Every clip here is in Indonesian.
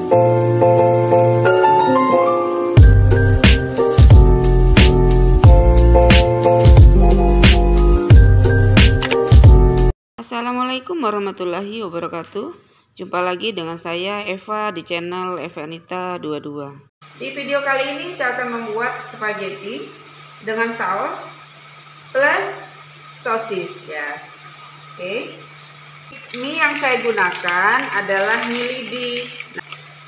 Assalamualaikum warahmatullahi wabarakatuh. Jumpa lagi dengan saya Eva di channel Eva Anita 22. Di video kali ini saya akan membuat spaghetti dengan saus plus sosis ya. Oke. Mie yang saya gunakan adalah mie lidi.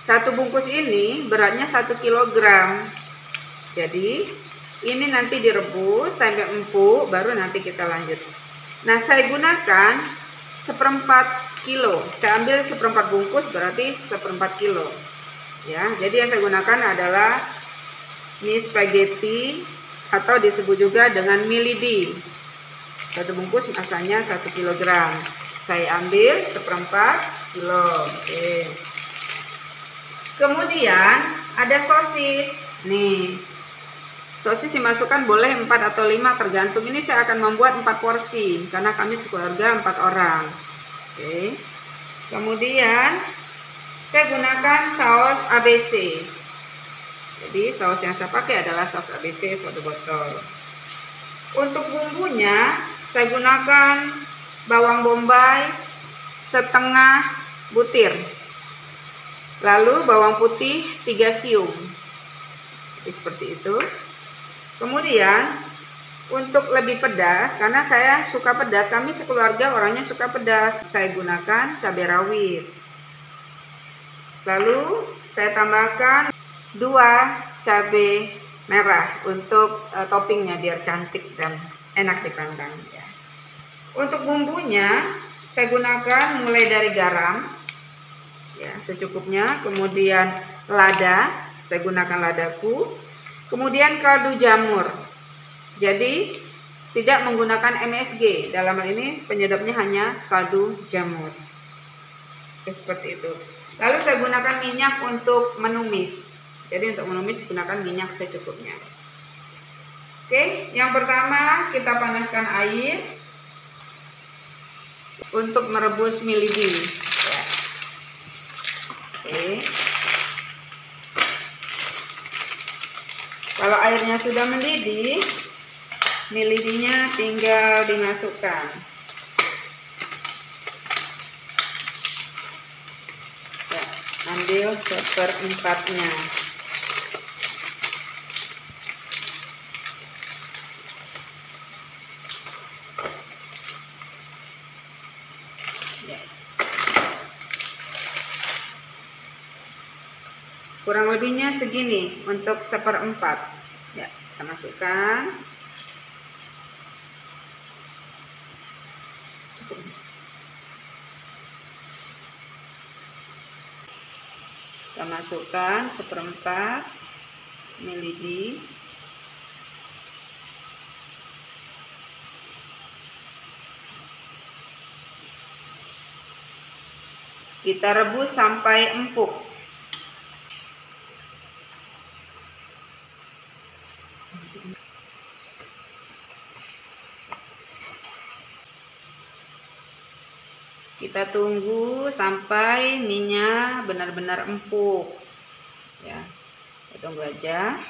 Satu bungkus ini beratnya 1 kg. Jadi ini nanti direbus sampai empuk, baru nanti kita lanjut. Nah, saya gunakan 1/4 kilo. Saya ambil 1/4 bungkus, berarti 1/4 kilo. Ya, jadi yang saya gunakan adalah mie spaghetti atau disebut juga dengan mie lidi. Satu bungkus masanya 1 kg. Saya ambil 1/4 kilo. Oke. Kemudian ada sosis. Nih. Sosis dimasukkan boleh 4 atau 5 tergantung. Ini saya akan membuat 4 porsi karena kami sekeluarga 4 orang. Oke. Kemudian saya gunakan saus ABC. Jadi saus yang saya pakai adalah saus ABC 1 botol. Untuk bumbunya saya gunakan bawang bombay setengah butir. Lalu bawang putih 3 siung. Jadi seperti itu. Kemudian untuk lebih pedas, karena saya suka pedas, kami sekeluarga orangnya suka pedas, saya gunakan cabai rawit. Lalu saya tambahkan 2 cabai merah untuk toppingnya biar cantik dan enak dipandang ya. Untuk bumbunya saya gunakan mulai dari garam ya secukupnya, kemudian lada, saya gunakan ladaku. Kemudian kaldu jamur. Jadi tidak menggunakan MSG. Dalam hal ini penyedapnya hanya kaldu jamur. Oke, seperti itu. Lalu saya gunakan minyak untuk menumis. Jadi untuk menumis gunakan minyak secukupnya. Oke, yang pertama kita panaskan air untuk merebus mie lidi. Ya. Oke. Kalau airnya sudah mendidih, mie lidinya tinggal dimasukkan. Ya, ambil 1/4-nya. Ya. Kurang lebihnya segini untuk 1/4. Ya, kita masukkan. Kita masukkan 1/4 mie lidi. Kita rebus sampai empuk. Kita tunggu sampai minyak benar-benar empuk. Ya, kita tunggu aja.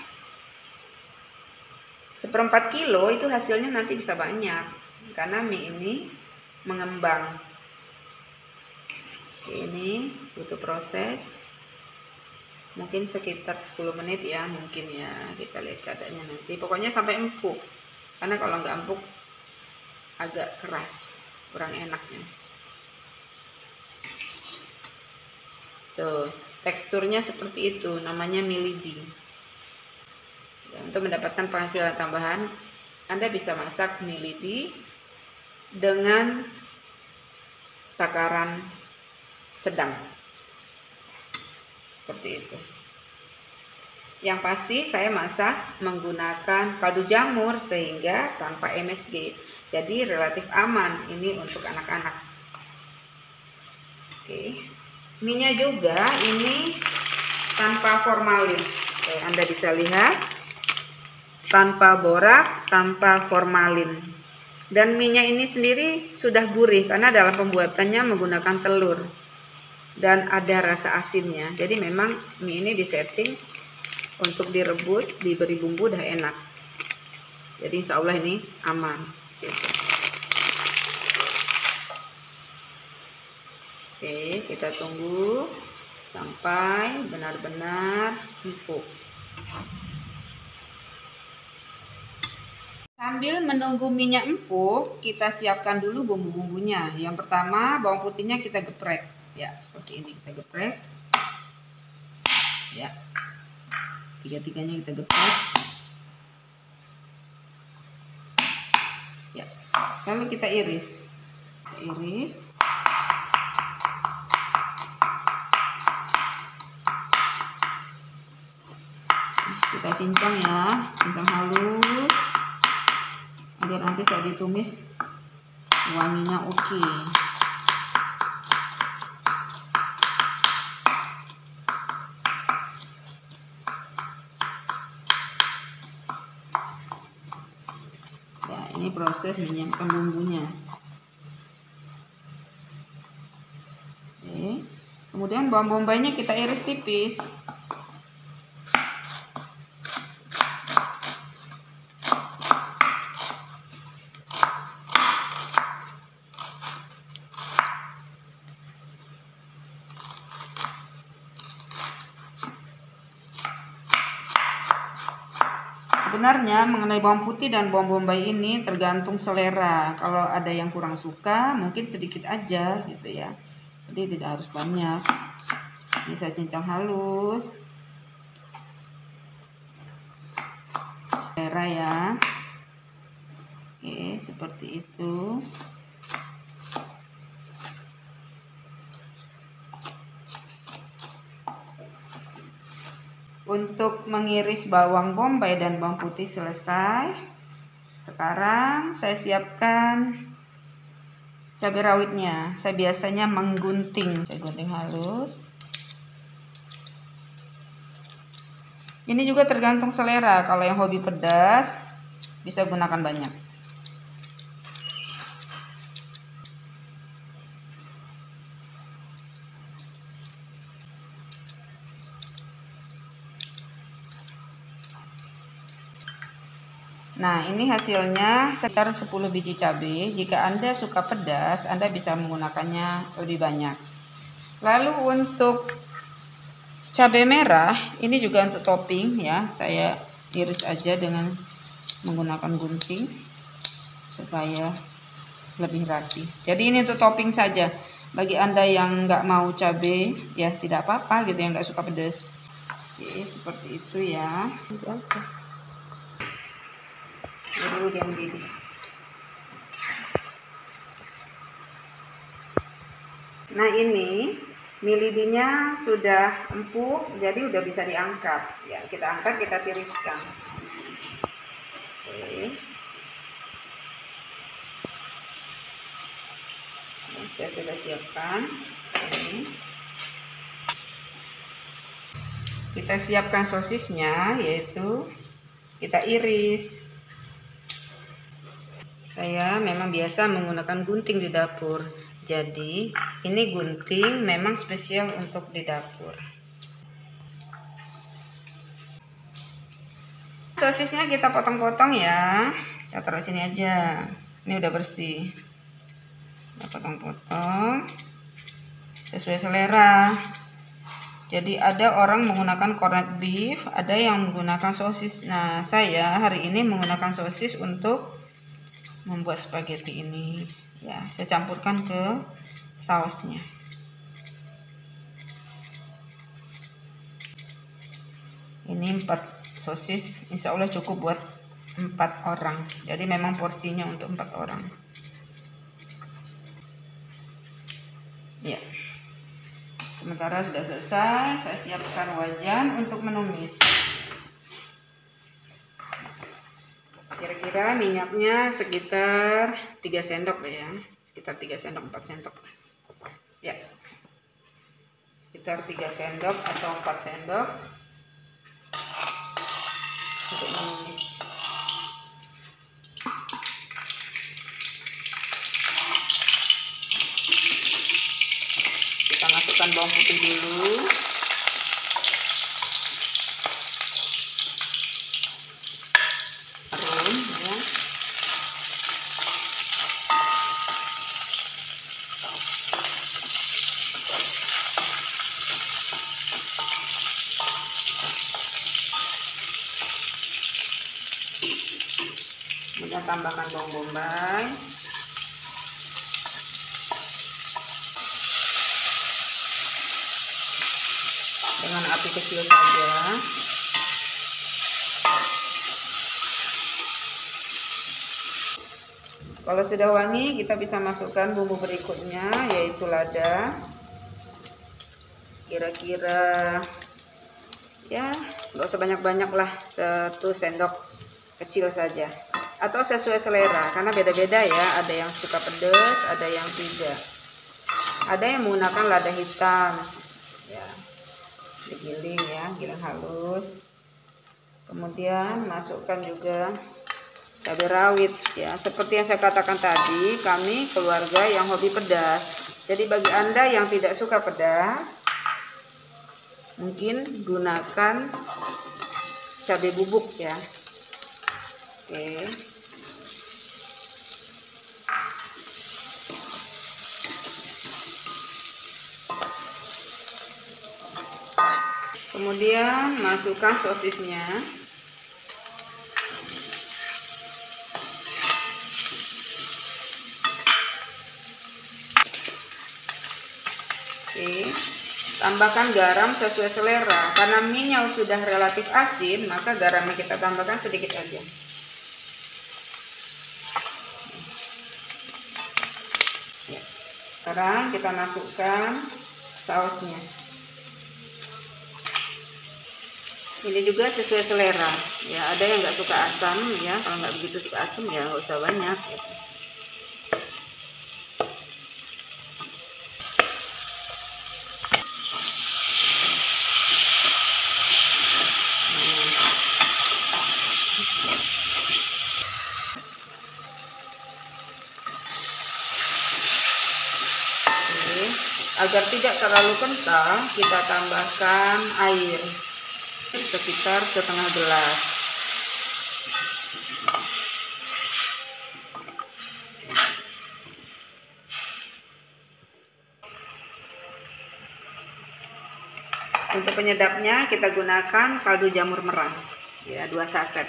1/4 kilo itu hasilnya nanti bisa banyak karena mie ini mengembang. Ini butuh proses mungkin sekitar 10 menit ya, mungkin ya, kita lihat keadaannya nanti. Pokoknya sampai empuk, karena kalau nggak empuk agak keras, kurang enaknya. Tuh, teksturnya seperti itu, namanya mie lidi. Ya, untuk mendapatkan penghasilan tambahan, Anda bisa masak mie lidi dengan takaran sedang. Seperti itu. Yang pasti saya masak menggunakan kaldu jamur sehingga tanpa MSG. Jadi relatif aman ini untuk anak-anak. Oke. Mie-nya juga ini tanpa formalin. Oke, Anda bisa lihat tanpa borak, tanpa formalin. Dan mie-nya ini sendiri sudah gurih karena dalam pembuatannya menggunakan telur. dan ada rasa asinnya. Jadi memang mie ini disetting untuk direbus, diberi bumbu udah enak. Jadi insya Allah ini aman. Oke, kita tunggu sampai benar-benar empuk. Sambil menunggu minyak empuk, kita siapkan dulu bumbu-bumbunya. Yang pertama, bawang putihnya kita geprek. Ya, seperti ini kita geprek. Ya, tiga-tiganya kita geprek. Ya, lalu kita iris. Kita cincang ya, cincang halus agar nanti saat ditumis wanginya oke. Ya, ini proses menyiapkan bumbunya. Oke. Kemudian bawang bombaynya kita iris tipis. Sebenarnya mengenai bawang putih dan bawang bombay ini tergantung selera. Kalau ada yang kurang suka, mungkin sedikit aja gitu ya. Jadi tidak harus banyak. Bisa cincang halus. Selera ya. Oke, seperti itu. Untuk mengiris bawang bombay dan bawang putih selesai. Sekarang saya siapkan cabai rawitnya. Saya biasanya menggunting. Saya gunting halus. Ini juga tergantung selera. Kalau yang hobi pedas bisa gunakan banyak. Nah, ini hasilnya sekitar 10 biji cabai. Jika Anda suka pedas, Anda bisa menggunakannya lebih banyak. Lalu untuk cabai merah, ini juga untuk topping ya. Saya iris aja dengan menggunakan gunting supaya lebih rapi. Jadi ini untuk topping saja. Bagi Anda yang nggak mau cabai, ya tidak apa-apa gitu, yang nggak suka pedas. Oke, seperti itu ya. Dulu dia mendidih. Nah, ini mie lidinya sudah empuk, jadi udah bisa diangkat. Ya, kita angkat, kita tiriskan. Oke. Nah, saya sudah siapkan. Ini. Kita siapkan sosisnya, yaitu kita iris. Saya memang biasa menggunakan gunting di dapur. Jadi ini gunting memang spesial untuk di dapur. Sosisnya kita potong-potong ya. Kita taruh sini aja. Ini udah bersih. Kita potong-potong sesuai selera. Jadi ada orang menggunakan corned beef, ada yang menggunakan sosis. Nah, saya hari ini menggunakan sosis untuk membuat spaghetti ini. Ya, saya campurkan ke sausnya. Ini 4 sosis, insya Allah cukup buat 4 orang. Jadi memang porsinya untuk 4 orang. Ya. Sementara sudah selesai, saya siapkan wajan untuk menumis. Kira-kira minyaknya sekitar 3 sendok ya. Sekitar 3 sendok, 4 sendok. Ya. Sekitar 3 sendok atau 4 sendok untuk menumis. Kita masukkan bawang dulu. Harum ya. Kemudian tambahkan bawang bombay. Dengan api kecil saja. Kalau sudah wangi, kita bisa masukkan bumbu berikutnya, yaitu lada. Kira-kira ya nggak usah banyak-banyak lah, 1 sendok kecil saja, atau sesuai selera karena beda-beda ya, ada yang suka pedas, ada yang tidak. Ada yang menggunakan lada hitam ya, digiling ya, giling halus. Kemudian masukkan juga cabai rawit ya, seperti yang saya katakan tadi, kami keluarga yang hobi pedas. Jadi bagi Anda yang tidak suka pedas, mungkin gunakan cabai bubuk ya. Oke. Kemudian masukkan sosisnya. Oke. Tambahkan garam sesuai selera. Karena minyak sudah relatif asin, maka garamnya kita tambahkan sedikit aja. Ya. Sekarang kita masukkan sausnya. Ini juga sesuai selera. Ya, ada yang nggak suka asam ya. Kalau nggak begitu suka asam ya nggak usah banyak. Gitu. Agar tidak terlalu kental, kita tambahkan air sekitar setengah gelas. Untuk penyedapnya kita gunakan kaldu jamur merah ya, 2 saset.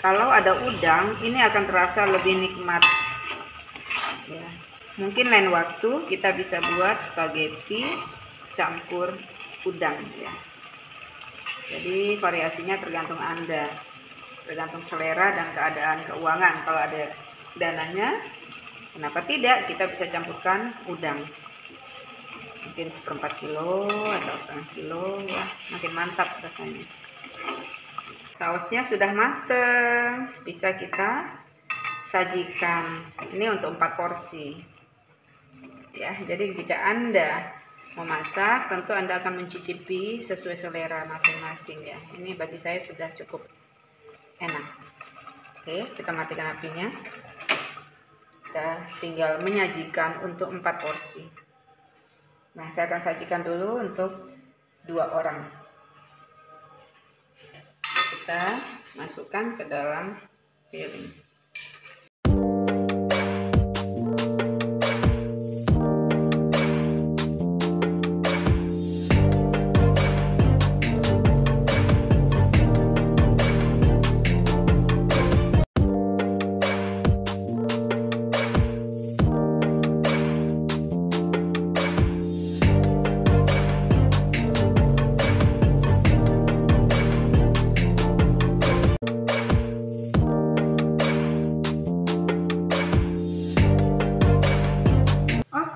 Kalau ada udang, ini akan terasa lebih nikmat ya. Mungkin lain waktu kita bisa buat spaghetti campur udang ya. Jadi variasinya tergantung Anda, tergantung selera dan keadaan keuangan. Kalau ada dananya, kenapa tidak kita bisa campurkan udang, mungkin 1/4 kilo atau setengah kilo ya, makin mantap rasanya. Sausnya sudah mateng, bisa kita sajikan. Ini untuk 4 porsi ya. Jadi jika Anda memasak, tentu Anda akan mencicipi sesuai selera masing-masing ya. Ini bagi saya sudah cukup enak. Oke, kita matikan apinya. Kita tinggal menyajikan untuk 4 porsi. Nah, saya akan sajikan dulu untuk 2 orang. Kita masukkan ke dalam piring.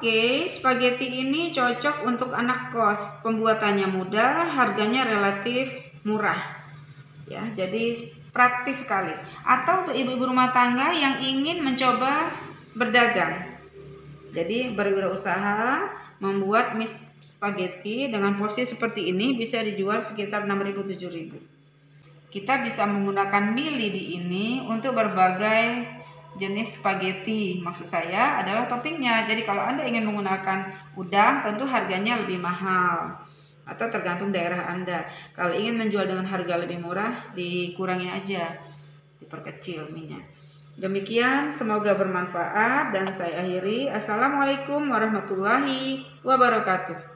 Oke, spaghetti ini cocok untuk anak kos. Pembuatannya mudah, harganya relatif murah. Ya, jadi praktis sekali. Atau untuk ibu-ibu rumah tangga yang ingin mencoba berdagang. Jadi berwirausaha membuat mie spaghetti dengan porsi seperti ini bisa dijual sekitar 6.000-7.000. Kita bisa menggunakan mie lidi ini untuk berbagai jenis spaghetti. Maksud saya adalah toppingnya. Jadi kalau Anda ingin menggunakan udang, tentu harganya lebih mahal atau tergantung daerah Anda. Kalau ingin menjual dengan harga lebih murah, dikurangi aja, diperkecil mie-nya. Demikian, semoga bermanfaat dan saya akhiri. Assalamualaikum warahmatullahi wabarakatuh.